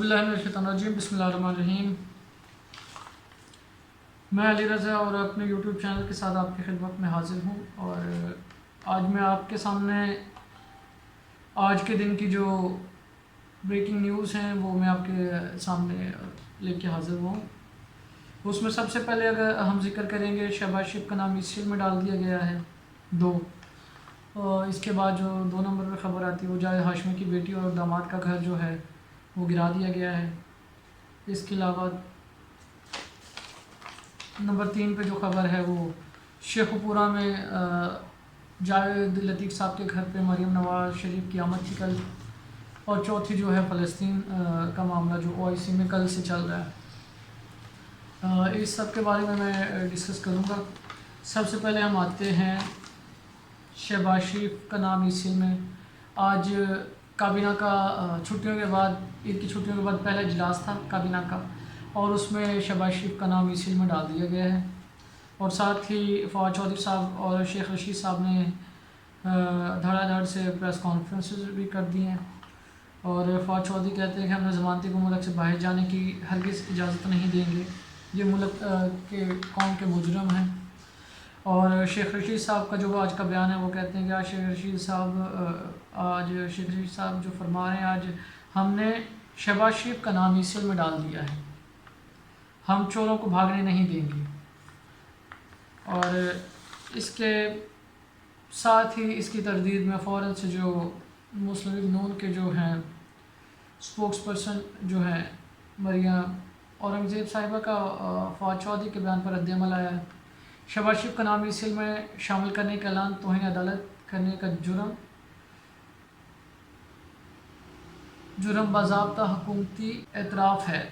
باللہ من الشیطان الرجیم، بسم اللہ الرحمن الرحیم۔ میں علی رضا اور اپنے یوٹیوب چینل کے ساتھ آپ کی خدمت میں حاضر ہوں، اور آج میں آپ کے سامنے آج کے دن کی جو بریکنگ نیوز ہیں وہ میں آپ کے سامنے لے کے حاضر ہوں۔ اس میں سب سے پہلے اگر ہم ذکر کریں گے، شہباز شریف کا نام ECL میں ڈال دیا گیا ہے 2، اور اس کے بعد جو 2 نمبر پہ خبر آتی ہے وہ جاوید ہاشمی کی بیٹی اور داماد کا گھر جو ہے وہ گرا دیا گیا ہے۔ اس کے علاوہ نمبر 3 پہ جو خبر ہے وہ شیخ پورہ میں جاوید لطیف صاحب کے گھر پہ مریم نواز شریف کی آمد تھی کل، اور چوتھی جو ہے فلسطین کا معاملہ جو OIC میں کل سے چل رہا ہے۔ اس سب کے بارے میں ڈسکس کروں گا۔ سب سے پہلے ہم آتے ہیں شہباز شریف کا نام ECL میں۔ آج کابینہ کا چھٹیوں کے بعد، عید کی چھٹیوں کے بعد پہلا اجلاس تھا کابینہ کا، اور اس میں شہباز شریف کا نام ECL میں ڈال دیا گیا ہے، اور ساتھ ہی فواد چودھری صاحب اور شیخ رشید صاحب نے دھڑا دھڑ سے پریس کانفرنسز بھی کر دی ہیں، اور فواد چودھری کہتے ہیں کہ ہم ضمانتی کو ملک سے باہر جانے کی ہرگز اجازت نہیں دیں گے، یہ ملک کے قوم کے مجرم ہیں۔ اور شیخ رشید صاحب کا جو آج کا بیان ہے وہ کہتے ہیں کہ آج شیخ رشید صاحب جو فرما رہے ہیں، آج ہم نے شہباز شریف کا نام ECL میں ڈال دیا ہے، ہم چوروں کو بھاگنے نہیں دیں گے۔ اور اس کے ساتھ ہی اس کی تردید میں فوراً سے جو مسلم لیگ نون کے جو ہیں اسپوکس پرسن جو ہیں مریم اورنگزیب صاحبہ کا فواد چودھری کے بیان پر رد عمل آیا ہے۔ شہباز شریف کا نام ECL میں شامل کرنے کا اعلان توہین عدالت کرنے کا جرم باضابطہ حکومتی اعتراف ہے۔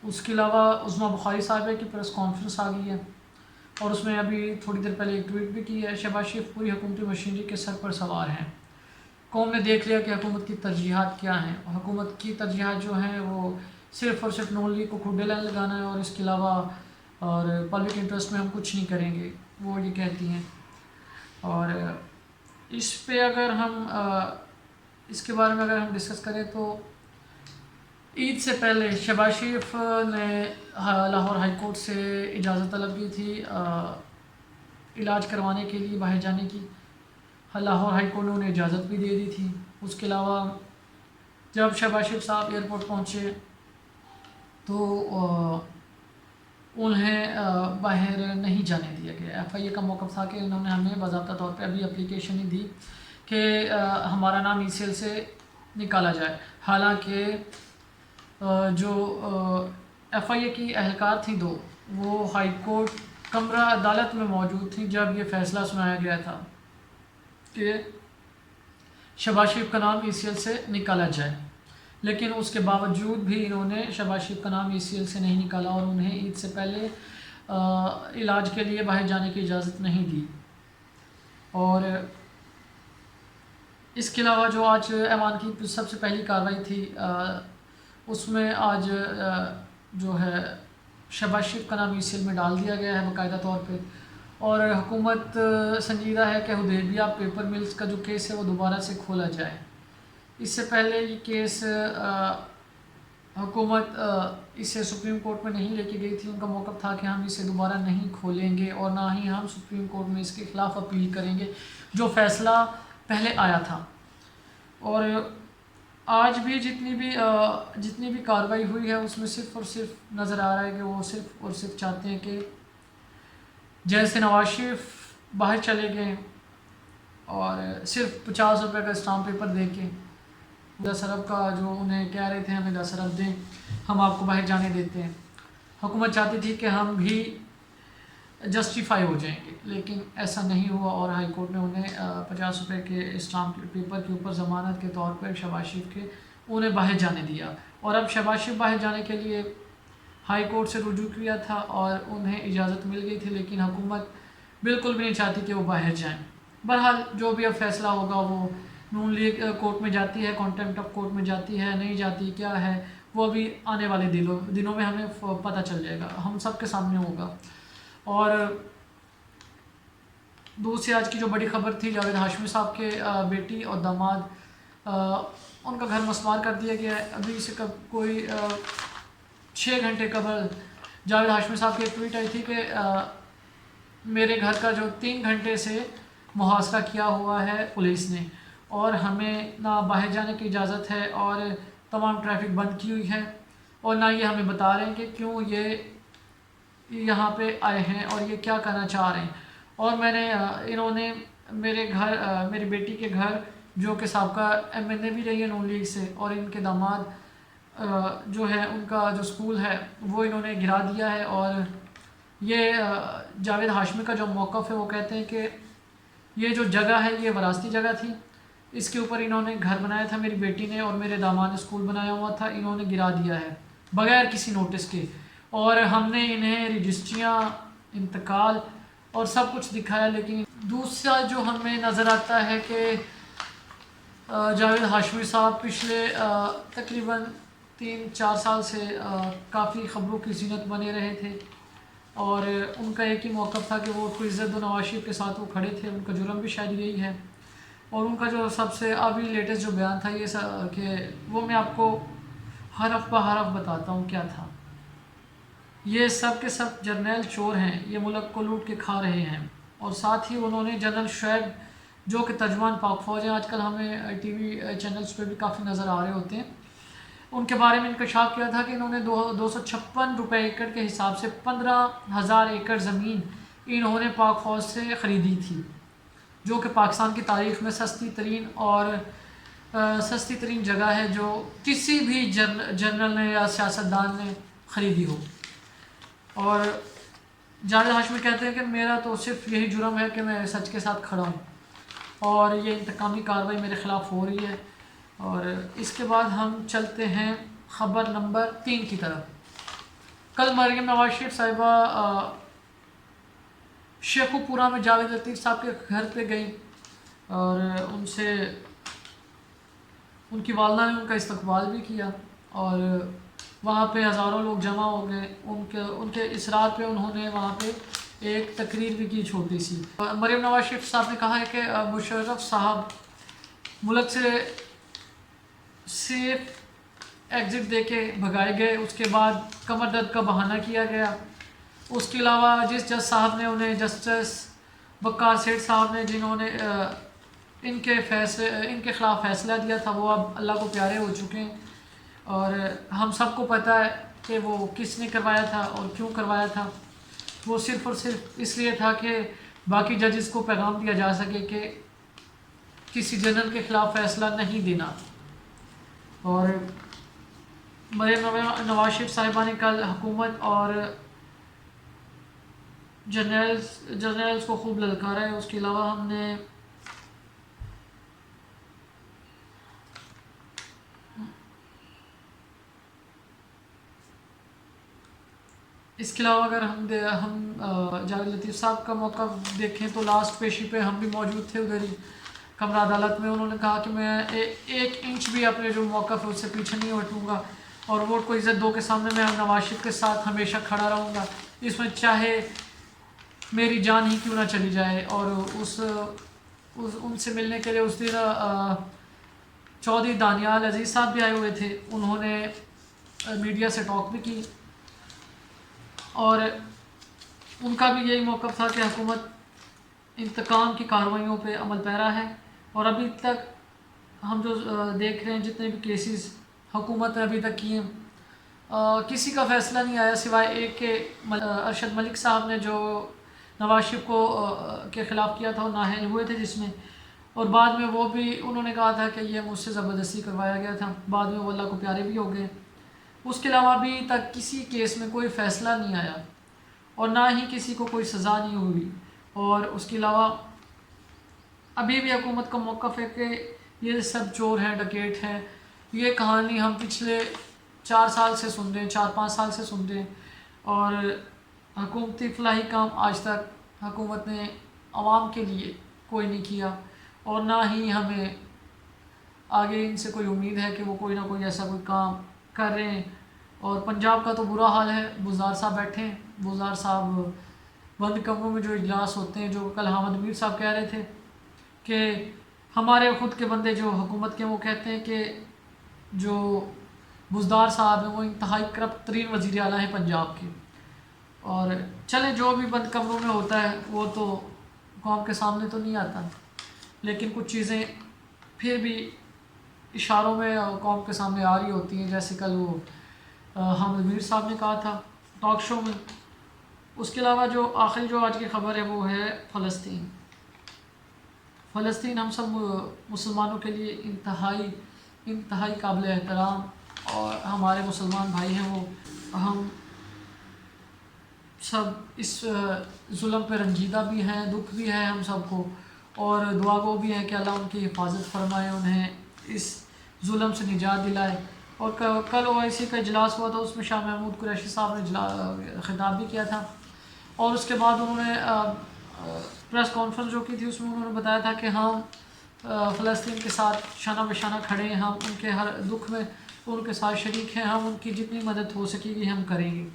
اس کے علاوہ عظمیٰ بخاری صاحبہ کی پریس کانفرنس آ گئی ہے، اور اس میں ابھی تھوڑی دیر پہلے ایک ٹویٹ بھی کی ہے۔ شہباز شریف پوری حکومتی مشینری کے سر پر سوار ہیں، قوم نے دیکھ لیا کہ حکومت کی ترجیحات کیا ہیں، اور حکومت کی ترجیحات جو ہیں وہ صرف اور صرف نون لیگ کو کھڈے لائن لگانا ہے، اور اس کے علاوہ اور پبلک انٹرسٹ میں ہم کچھ نہیں کریں گے، وہ یہ کہتی ہیں۔ اور اس پہ اگر ہم اس کے بارے میں اگر ہم ڈسکس کریں تو عید سے پہلے شہباز شریف نے لاہور ہائی کورٹ سے اجازت طلب کی تھی علاج کروانے کے لیے باہر جانے کی۔ لاہور ہائی کورٹ نے انہیں اجازت بھی دے دی تھی۔ اس کے علاوہ جب شہباز شریف صاحب ایئرپورٹ پہنچے تو انہیں باہر نہیں جانے دیا گیا۔ FIA کا موقف تھا کہ انہوں نے ہمیں باضابطہ طور پہ ابھی اپلیکیشن ہی دی کہ ہمارا نام ECL سے نکالا جائے، حالانکہ جو FIA کی اہلکار تھیں 2، وہ ہائی کورٹ کمرہ عدالت میں موجود تھیں جب یہ فیصلہ سنایا گیا تھا کہ شہباز شریف کا نام ECL سے نکالا جائے، لیکن اس کے باوجود بھی انہوں نے شہباز شریف کا نام ECL سے نہیں نکالا، اور انہیں عید سے پہلے علاج کے لیے باہر جانے کی اجازت نہیں دی۔ اور اس کے علاوہ جو آج ایوان کی سب سے پہلی کارروائی تھی، اس میں آج جو ہے شہباز شریف کا نام ECL میں ڈال دیا گیا ہے باقاعدہ طور پہ، اور حکومت سنجیدہ ہے کہ حدیبیہ پیپر ملز کا جو کیس ہے وہ دوبارہ سے کھولا جائے۔ اس سے پہلے یہ کیس حکومت اسے سپریم کورٹ میں نہیں لے کے گئی تھی۔ ان کا موقف تھا کہ ہم اسے دوبارہ نہیں کھولیں گے، اور نہ ہی ہم سپریم کورٹ میں اس کے خلاف اپیل کریں گے جو فیصلہ پہلے آیا تھا۔ اور آج بھی جتنی بھی کارروائی ہوئی ہے اس میں صرف اور صرف نظر آ رہا ہے کہ وہ صرف اور صرف چاہتے ہیں کہ جیسے نواز شریف باہر چلے گئے اور صرف 50 روپے کا اسٹامپ پیپر دے کے 10 ارب کا جو انہیں کہہ رہے تھے ہمیں 10 ارب دیں ہم آپ کو باہر جانے دیتے ہیں، حکومت چاہتی تھی کہ ہم بھی جسٹیفائی ہو جائیں گے، لیکن ایسا نہیں ہوا، اور ہائی کورٹ نے انہیں 50 روپے کے اسٹامپ پیپر کے اوپر ضمانت کے طور پر شہباز شریف کے انہیں باہر جانے دیا۔ اور اب شہباز شریف باہر جانے کے لیے ہائی کورٹ سے رجوع کیا تھا اور انہیں اجازت مل گئی تھی، لیکن حکومت بالکل بھی نہیں چاہتی کہ وہ باہر جائیں۔ بہرحال جو بھی اب فیصلہ ہوگا وہ نون لیگ کورٹ میں جاتی ہے، کانٹیمپٹ آف کورٹ میں جاتی ہے، نہیں جاتی کیا ہے وہ ابھی آنے والے دنوں میں ہمیں پتہ چل جائے گا، ہم سب کے سامنے ہوگا۔ اور دوسری آج کی جو بڑی خبر تھی، جاوید ہاشمی صاحب کے بیٹی اور داماد ان کا گھر مسمار کر دیا گیا ہے۔ ابھی سے کوئی 6 گھنٹے قبل جاوید ہاشمی صاحب کی ایک ٹویٹ آئی تھی کہ میرے گھر کا جو 3 گھنٹے سے محاصرہ کیا ہوا ہے پولیس نے، اور ہمیں نہ باہر جانے کی اجازت ہے، اور تمام ٹریفک بند کی ہوئی ہے، اور نہ یہ ہمیں بتا رہے ہیں کہ کیوں یہ یہاں پہ آئے ہیں اور یہ کیا کرنا چاہ رہے ہیں۔ اور میں نے انہوں نے میری بیٹی کے گھر، جو کہ سابقہ MNA بھی رہی ہے نون لیگ سے، اور ان کے داماد جو ہے ان کا جو اسکول ہے وہ انہوں نے گرا دیا ہے۔ اور یہ جاوید ہاشمی کا جو موقف ہے وہ کہتے ہیں کہ یہ جو جگہ ہے یہ وراثتی جگہ تھی، اس کے اوپر انہوں نے گھر بنایا تھا میری بیٹی نے، اور میرے داماد نے اسکول بنایا ہوا تھا، انہوں نے گرا دیا ہے بغیر کسی نوٹس کے، اور ہم نے انہیں رجسٹریاں، انتقال اور سب کچھ دکھایا۔ لیکن دوسرا جو ہمیں نظر آتا ہے کہ جاوید ہاشمی صاحب پچھلے تقریباً 3-4 سال سے کافی خبروں کی زینت بنے رہے تھے، اور ان کا ایک ہی موقف تھا کہ وہ عزت و نواز شریف کے ساتھ وہ کھڑے تھے۔ ان کا جرم بھی شاید یہی ہے، اور ان کا جو سب سے ابھی لیٹسٹ جو بیان تھا یہ کہ وہ میں آپ کو حرف بہ حرف بتاتا ہوں کیا تھا۔ یہ سب کے سب جرنیل چور ہیں، یہ ملک کو لوٹ کے کھا رہے ہیں۔ اور ساتھ ہی انہوں نے جنرل شعیب، جو کہ ترجمان پاک فوج ہیں، آج کل ہمیں ٹی وی چینلز پہ بھی کافی نظر آ رہے ہوتے ہیں، ان کے بارے میں انکشاف کیا تھا کہ انہوں نے 256 روپے ایکڑ کے حساب سے 15,000 ایکڑ زمین انہوں نے پاک فوج سے خریدی تھی، جو کہ پاکستان کی تاریخ میں سستی ترین جگہ ہے جو کسی بھی جنرل نے یا سیاستدان نے خریدی ہو۔ اور جاوید ہاشمی کہتے ہیں کہ میرا تو صرف یہی جرم ہے کہ میں سچ کے ساتھ کھڑا ہوں، اور یہ انتقامی کارروائی میرے خلاف ہو رہی ہے۔ اور اس کے بعد ہم چلتے ہیں خبر نمبر 3 کی طرف۔ کل مریم نواز شریف صاحبہ شیخو پورہ میں جاوید لطیف صاحب کے گھر پہ گئی، اور ان کی والدہ نے ان کا استقبال بھی کیا، اور وہاں پہ ہزاروں لوگ جمع ہو گئے۔ ان کے اصرار پہ انہوں نے وہاں پہ ایک تقریر بھی کی چھوٹی سی۔ مریم نواز شریف صاحب نے کہا ہے کہ مشرف صاحب ملک سے سیف ایگزٹ دے کے بھگائے گئے، اس کے بعد کمر درد کا بہانہ کیا گیا۔ اس کے علاوہ جس جج صاحب نے انہیں، جسٹس وقار سیٹھ صاحب نے، جنہوں نے ان کے خلاف فیصلہ دیا تھا، وہ اب اللہ کو پیارے ہو چکے ہیں، اور ہم سب کو پتہ ہے کہ وہ کس نے کروایا تھا اور کیوں کروایا تھا۔ وہ صرف اور صرف اس لیے تھا کہ باقی ججز کو پیغام دیا جا سکے کہ کسی جنرل کے خلاف فیصلہ نہیں دینا۔ اور مریم نواز شریف صاحبہ نے کل حکومت اور جرنیلز کو خوب للکارا ہے۔ اس کے علاوہ ہم نے اس کے علاوہ اگر ہم جاوید لطیف صاحب کا موقف دیکھیں تو لاسٹ پیشی پہ ہم بھی موجود تھے ادھر ہی کمرہ عدالت میں۔ انہوں نے کہا کہ میں 1 انچ بھی اپنے جو موقف ہے اس سے پیچھے نہیں ہٹوں گا، اور ووٹ کو عزت دو کے سامنے میں نواز شریف کے ساتھ ہمیشہ کھڑا رہوں گا، اس میں چاہے میری جان ہی کیوں نہ چلی جائے۔ اور ان سے ملنے کے لیے اس دن چودھری دانیال عزیز صاحب بھی آئے ہوئے تھے، انہوں نے میڈیا سے ٹاک بھی کی، اور ان کا بھی یہی موقف تھا کہ حکومت انتقام کی کارروائیوں پہ عمل پیرا ہے۔ اور ابھی تک ہم جو دیکھ رہے ہیں جتنے بھی کیسز حکومت نے ابھی تک کیے ہیں، کسی کا فیصلہ نہیں آیا سوائے ایک کہ ارشد ملک صاحب نے جو نواز شریف کے خلاف کیا تھا، وہ نااہل ہوئے تھے جس میں، اور بعد میں وہ بھی انہوں نے کہا تھا کہ یہ مجھ سے زبردستی کروایا گیا تھا، بعد میں وہ اللہ کو پیارے بھی ہو گئے۔ اس کے علاوہ ابھی تک کسی کیس میں کوئی فیصلہ نہیں آیا، اور نہ ہی کسی کو کوئی سزا نہیں ہوئی۔ اور اس کے علاوہ ابھی بھی حکومت کا موقف ہے کہ یہ سب چور ہیں، ڈکیٹ ہیں۔ یہ کہانی ہم پچھلے 4 سال سے سن رہے ہیں، 4-5 سال سے سن رہے ہیں، اور حکومتی فلاحی کام آج تک حکومت نے عوام کے لیے کوئی نہیں کیا، اور نہ ہی ہمیں آگے ان سے کوئی امید ہے کہ وہ کوئی نہ کوئی ایسا کوئی کام کر رہے ہیں۔ اور پنجاب کا تو برا حال ہے، بزدار صاحب بیٹھے ہیں، بزدار صاحب بند کمروں میں جو اجلاس ہوتے ہیں، جو کل حامد میر صاحب کہہ رہے تھے کہ ہمارے خود کے بندے جو حکومت کے، وہ کہتے ہیں کہ جو بزدار صاحب ہیں وہ انتہائی کرپٹ ترین وزیر اعلیٰ ہیں پنجاب کے. اور چلیں جو بھی بند کمروں میں ہوتا ہے وہ تو قوم کے سامنے تو نہیں آتا، لیکن کچھ چیزیں پھر بھی اشاروں میں قوم کے سامنے آ رہی ہوتی ہیں، جیسے کل وہ حامد میر صاحب نے کہا تھا ٹاک شو میں. اس کے علاوہ جو آخری جو آج کی خبر ہے وہ ہے فلسطین. فلسطین ہم سب مسلمانوں کے لیے انتہائی قابل احترام، اور ہمارے مسلمان بھائی ہیں وہ، ہم سب اس ظلم پہ رنجیدہ بھی ہیں، دکھ بھی ہے ہم سب کو، اور دعا گو بھی ہے کہ اللہ ان کی حفاظت فرمائے، انہیں اس ظلم سے نجات دلائے. اور کل OIC کا اجلاس ہوا تھا، اس میں شاہ محمود قریشی صاحب نے خطاب بھی کیا تھا، اور اس کے بعد انہوں نے پریس کانفرنس جو کی تھی اس میں انہوں نے بتایا تھا کہ ہم فلسطین کے ساتھ شانہ بہ شانہ کھڑے ہیں، ہم ان کے ہر دکھ میں ان کے ساتھ شریک ہیں، ہم ان کی جتنی مدد ہو سکے گی ہم کریں گے.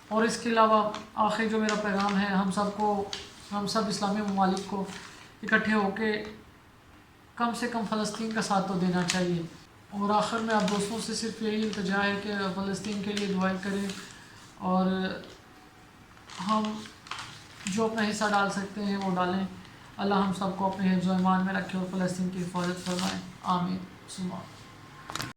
اور اس کے علاوہ آخری جو میرا پیغام ہے، ہم سب اسلامی ممالک کو اکٹھے ہو کے کم سے کم فلسطین کا ساتھ تو دینا چاہیے. اور آخر میں آپ دوستوں سے صرف یہی التجا ہے کہ فلسطین کے لیے دعائیں کریں، اور ہم جو اپنا حصہ ڈال سکتے ہیں وہ ڈالیں. اللہ ہم سب کو اپنے حفظ و ایمان میں رکھے اور فلسطین کی حفاظت فرمائے. آمین ثم آمین.